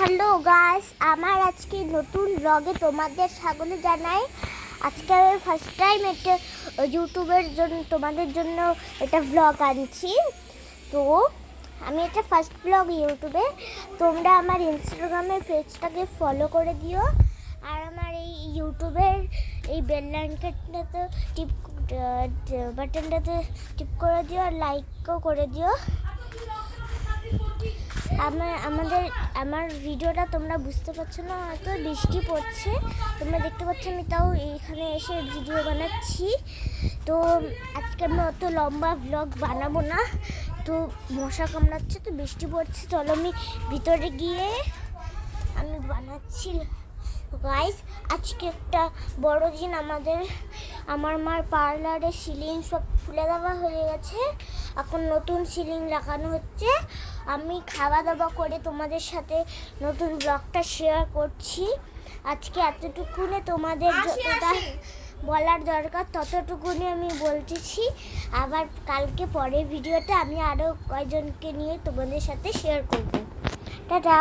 Hello guys, আমার আজকে নতুন ব্লগে তোমাদের স্বাগত জানাই। আজকে আমি ফার্স্ট টাইম একটা ইউটিউবের জন্য তোমাদের জন্য একটা ব্লগ আনছি। তো আমি এটা ফার্স্ট ব্লগ ইউটিউবে। তোমরা আমার ইনস্টাগ্রামের পেজটাকে ফলো করে দিও, আর আমার এই ইউটিউবের এই বেল আইকনটাতে বাটনটাতে টিপ করে দিও, আর লাইকও করে দিও। আমার ভিডিওটা তোমরা বুঝতে পারছো না, হয়তো বৃষ্টি পড়ছে, তোমরা দেখতে পাচ্ছ। আমি তাও এইখানে এসে ভিডিও বানাচ্ছি। তো আজকে আমি অত লম্বা ব্লগ বানাবো না, তো মশা কামড়াচ্ছে, তো বৃষ্টি পড়ছে। চলো আমি ভিতরে গিয়ে আমি বানাচ্ছি। গাইস, আজকে একটা বড় দিন। আমার মার পার্লারে সিলিং সব খুলে দেওয়া হয়ে গেছে, এখন নতুন সিলিং লাগানো হচ্ছে। আমি খাওয়া দাওয়া করে তোমাদের সাথে নতুন ব্লগটা শেয়ার করছি। আজকে এতটুকুনে তোমাদের যতটা বলার দরকার ততটুকুনি আমি বলতেছি। আবার কালকে পরের ভিডিওতে আমি আরও কয়েকজনকে নিয়ে তোমাদের সাথে শেয়ার করব। টাটা।